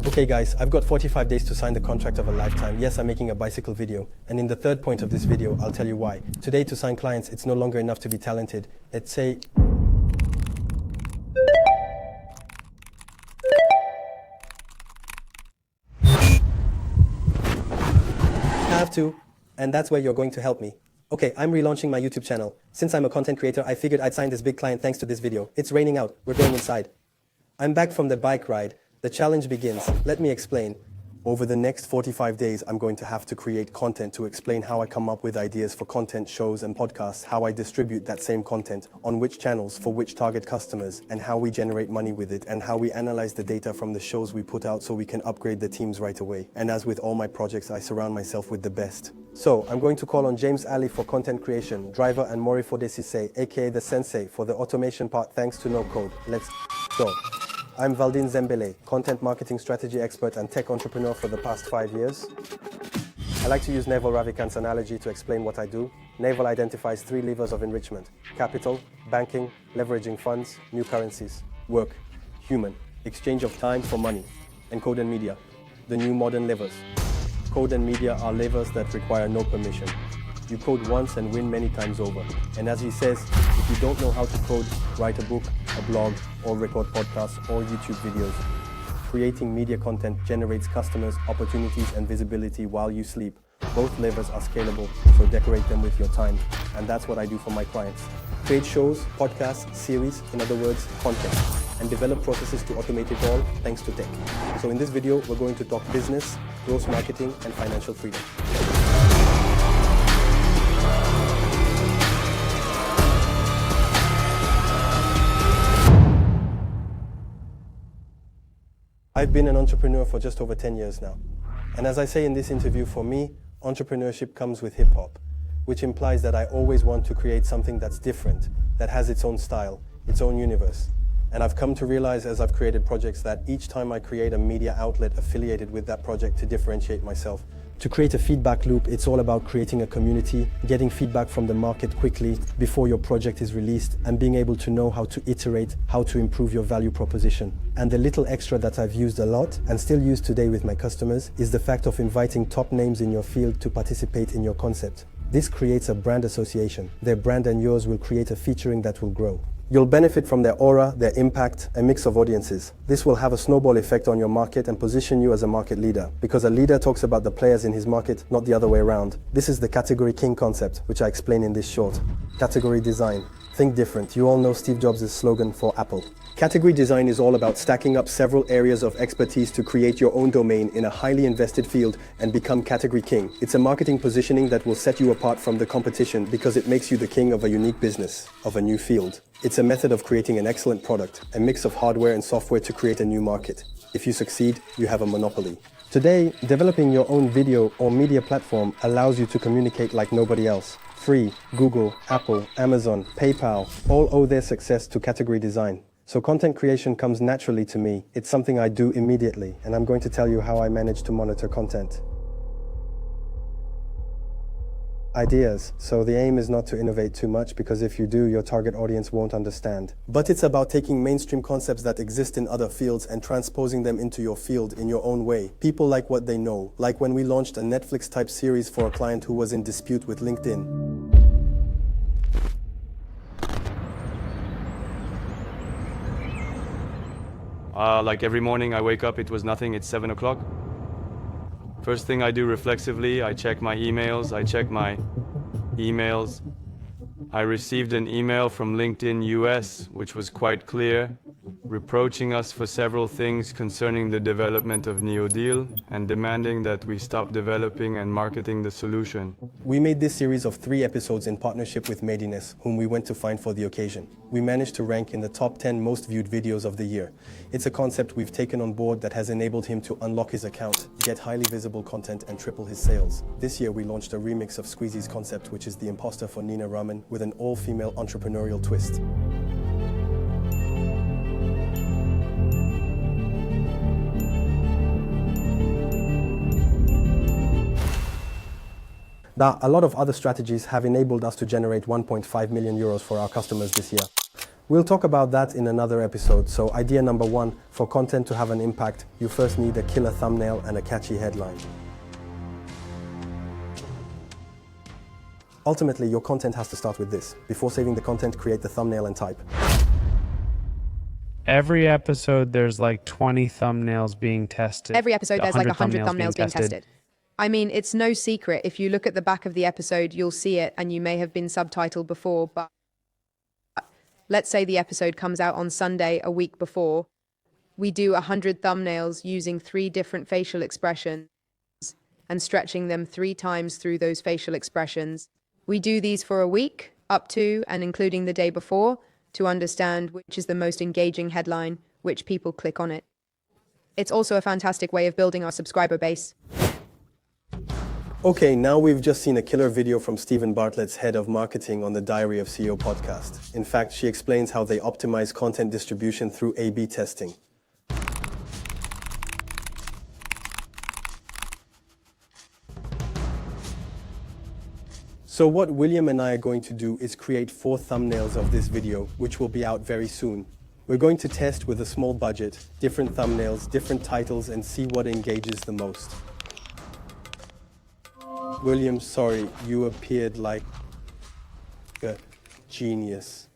Okay guys, I've got 45 days to sign the contract of a lifetime. Yes, I'm making a bicycle video. And in the third point of this video, I'll tell you why. Today, to sign clients, it's no longer enough to be talented. Let's say... have to, and that's where you're going to help me. Okay, I'm relaunching my YouTube channel. Since I'm a content creator, I figured I'd sign this big client thanks to this video. It's raining out. We're going inside. I'm back from the bike ride. The challenge begins. Let me explain. Over the next 45 days, I'm going to have to create content to explain how I come up with ideas for content shows and podcasts, how I distribute that same content, on which channels, for which target customers, and how we generate money with it, and how we analyze the data from the shows we put out so we can upgrade the teams right away. And as with all my projects, I surround myself with the best. So, I'm going to call on James Ali for content creation, Driver and Mori for Desise, aka the Sensei, for the automation part thanks to no code. Let's go. I'm Valdin Zembele, content marketing strategy expert and tech entrepreneur for the past 5 years. I like to use Naval Ravikant's analogy to explain what I do. Naval identifies 3 levers of enrichment: capital, banking, leveraging funds, new currencies, work, human, exchange of time for money, and Code&Media, the new modern levers. Code&Media are levers that require no permission. You code once and win many times over. And as he says, if you don't know how to code, write a book, a blog, or record podcasts or YouTube videos. Creating media content generates customers, opportunities, and visibility while you sleep. Both levers are scalable, so decorate them with your time. And that's what I do for my clients. Create shows, podcasts, series, in other words, content, and develop processes to automate it all thanks to tech. So in this video, we're going to talk business, growth marketing, and financial freedom. I've been an entrepreneur for just over 10 years now. And as I say in this interview, for me, entrepreneurship comes with hip-hop, which implies that I always want to create something that's different, that has its own style, its own universe. And I've come to realize as I've created projects that each time I create a media outlet affiliated with that project to differentiate myself. To create a feedback loop, it's all about creating a community, getting feedback from the market quickly before your project is released, and being able to know how to iterate, how to improve your value proposition. And the little extra that I've used a lot and still use today with my customers is the fact of inviting top names in your field to participate in your concept. This creates a brand association. Their brand and yours will create a featuring that will grow. You'll benefit from their aura, their impact, a mix of audiences. This will have a snowball effect on your market and position you as a market leader, because a leader talks about the players in his market, not the other way around. This is the category king concept, which I explain in this short. Category design. Think different. You all know Steve Jobs' slogan for Apple. Category design is all about stacking up several areas of expertise to create your own domain in a highly invested field and become category king. It's a marketing positioning that will set you apart from the competition because it makes you the king of a unique business, of a new field. It's a method of creating an excellent product, a mix of hardware and software to create a new market. If you succeed, you have a monopoly. Today, developing your own video or media platform allows you to communicate like nobody else. Free, Google, Apple, Amazon, PayPal, all owe their success to category design. So content creation comes naturally to me. It's something I do immediately, and I'm going to tell you how I manage to monitor content. Ideas. So the aim is not to innovate too much, because if you do, your target audience won't understand. But it's about taking mainstream concepts that exist in other fields and transposing them into your field in your own way. People like what they know, like when we launched a Netflix-type series for a client who was in dispute with LinkedIn. Like every morning I wake up, it was nothing, it's 7 o'clock. First thing I do reflexively, I check my emails. I received an email from LinkedIn US, which was quite clear, reproaching us for several things concerning the development of NeoDeal and demanding that we stop developing and marketing the solution. We made this series of 3 episodes in partnership with Madiness, whom we went to find for the occasion. We managed to rank in the top 10 most viewed videos of the year. It's a concept we've taken on board that has enabled him to unlock his account, get highly visible content, and triple his sales. This year we launched a remix of Squeezy's concept, which is the imposter for Nina Raman, with an all-female entrepreneurial twist. Now, a lot of other strategies have enabled us to generate 1.5 million euros for our customers this year. We'll talk about that in another episode. So idea number 1, for content to have an impact, you first need a killer thumbnail and a catchy headline. Ultimately, your content has to start with this. Before saving the content, create the thumbnail and type. Every episode, there's like 20 thumbnails being tested. Every episode, there's like 100 thumbnails being tested. I mean, it's no secret. If you look at the back of the episode, you'll see it, and you may have been subtitled before, but let's say the episode comes out on Sunday, a week before. We do 100 thumbnails using 3 different facial expressions and stretching them 3 times through those facial expressions. We do these for a week, up to and including the day before, to understand which is the most engaging headline, which people click on it. It's also a fantastic way of building our subscriber base. Okay, now we've just seen a killer video from Stephen Bartlett's head of marketing on the Diary of CEO podcast. In fact, she explains how they optimize content distribution through A/B testing. So what William and I are going to do is create 4 thumbnails of this video, which will be out very soon. We're going to test with a small budget, different thumbnails, different titles, and see what engages the most. William, sorry, you appeared like a genius.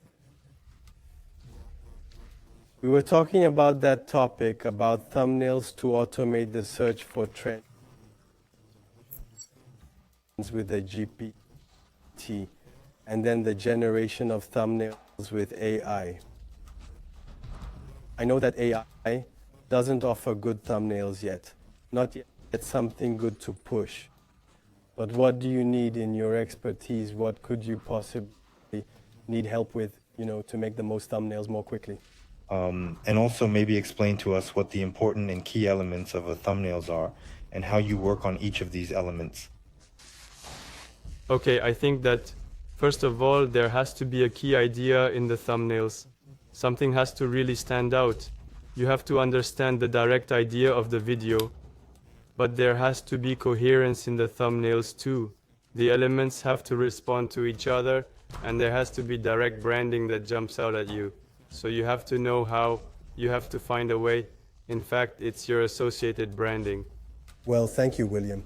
We were talking about that topic, about thumbnails to automate the search for trends with a GPT, and then the generation of thumbnails with AI. I know that AI doesn't offer good thumbnails yet, not yet something good to push. But what do you need in your expertise? What could you possibly need help with, to make the most thumbnails more quickly? And also maybe explain to us what the important and key elements of a thumbnails are and how you work on each of these elements. Okay, I think that first of all, there has to be a key idea in the thumbnails. Something has to really stand out. You have to understand the direct idea of the video. But there has to be coherence in the thumbnails too. The elements have to respond to each other, and there has to be direct branding that jumps out at you. So you have to know how, you have to find a way. In fact, it's your associated branding. Well, thank you, William.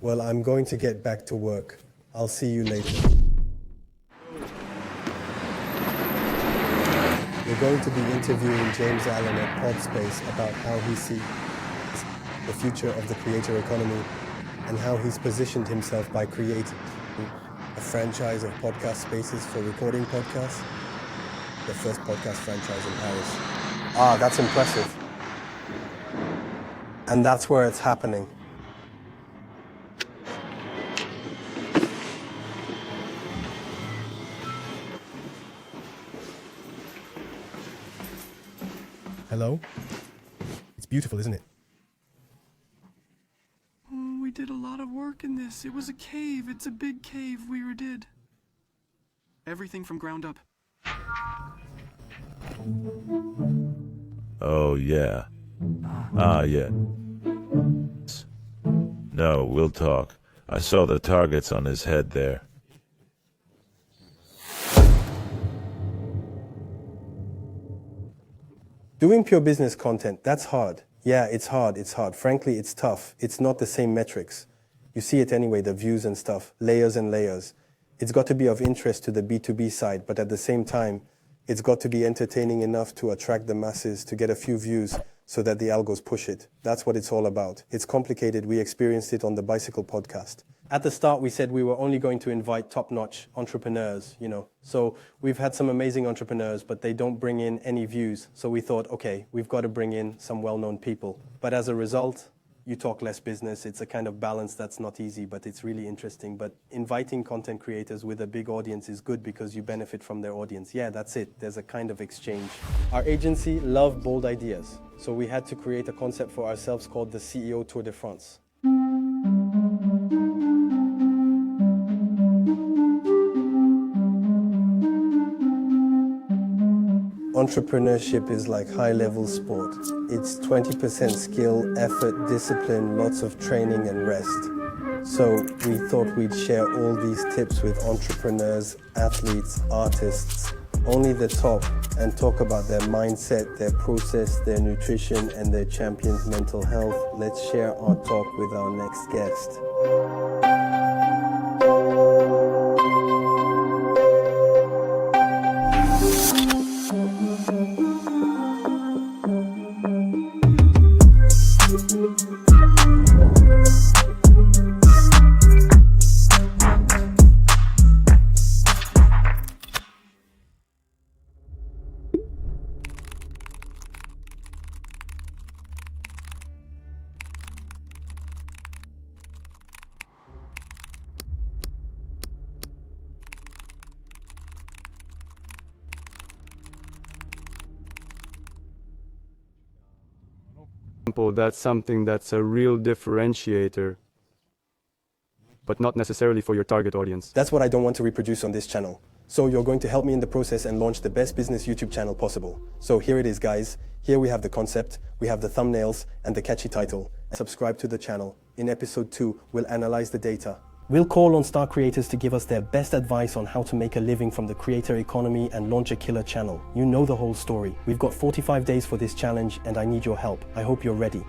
Well, I'm going to get back to work. I'll see you later. We're going to be interviewing James Allen at Podspace about how he sees the future of the creator economy and how he's positioned himself by creating a franchise of podcast spaces for recording podcasts, the first podcast franchise in Paris. Ah, that's impressive. And that's where it's happening. Hello? It's beautiful, isn't it? We did a lot of work in this. It was a cave. It's a big cave we redid. Everything from ground up. Oh, yeah. Ah, yeah. No, we'll talk. I saw the targets on his head there. Doing pure business content, that's hard. Yeah, it's hard. Frankly, it's tough. It's not the same metrics. You see it anyway, the views and stuff, layers and layers. It's got to be of interest to the B2B side, but at the same time, it's got to be entertaining enough to attract the masses, to get a few views so that the algos push it. That's what it's all about. It's complicated. We experienced it on the Bicycle podcast. At the start, we said we were only going to invite top-notch entrepreneurs, So we've had some amazing entrepreneurs, but they don't bring in any views. So we thought, okay, we've got to bring in some well-known people. But as a result, you talk less business. It's a kind of balance that's not easy, but it's really interesting. But inviting content creators with a big audience is good because you benefit from their audience. Yeah, that's it. There's a kind of exchange. Our agency loved bold ideas. So we had to create a concept for ourselves called the CEO Tour de France. Entrepreneurship is like high-level sport. It's 20% skill, effort, discipline, lots of training and rest. So we thought we'd share all these tips with entrepreneurs, athletes, artists, only the top, and talk about their mindset, their process, their nutrition, and their champion's mental health. Let's share our talk with our next guest. That's something that's a real differentiator, but not necessarily for your target audience. That's what I don't want to reproduce on this channel. So you're going to help me in the process and launch the best business YouTube channel possible. So here it is, guys. Here we have the concept, we have the thumbnails and the catchy title. Subscribe to the channel. In episode 2, we'll analyze the data. We'll call on star creators to give us their best advice on how to make a living from the creator economy and launch a killer channel. You know the whole story. We've got 45 days for this challenge and I need your help. I hope you're ready.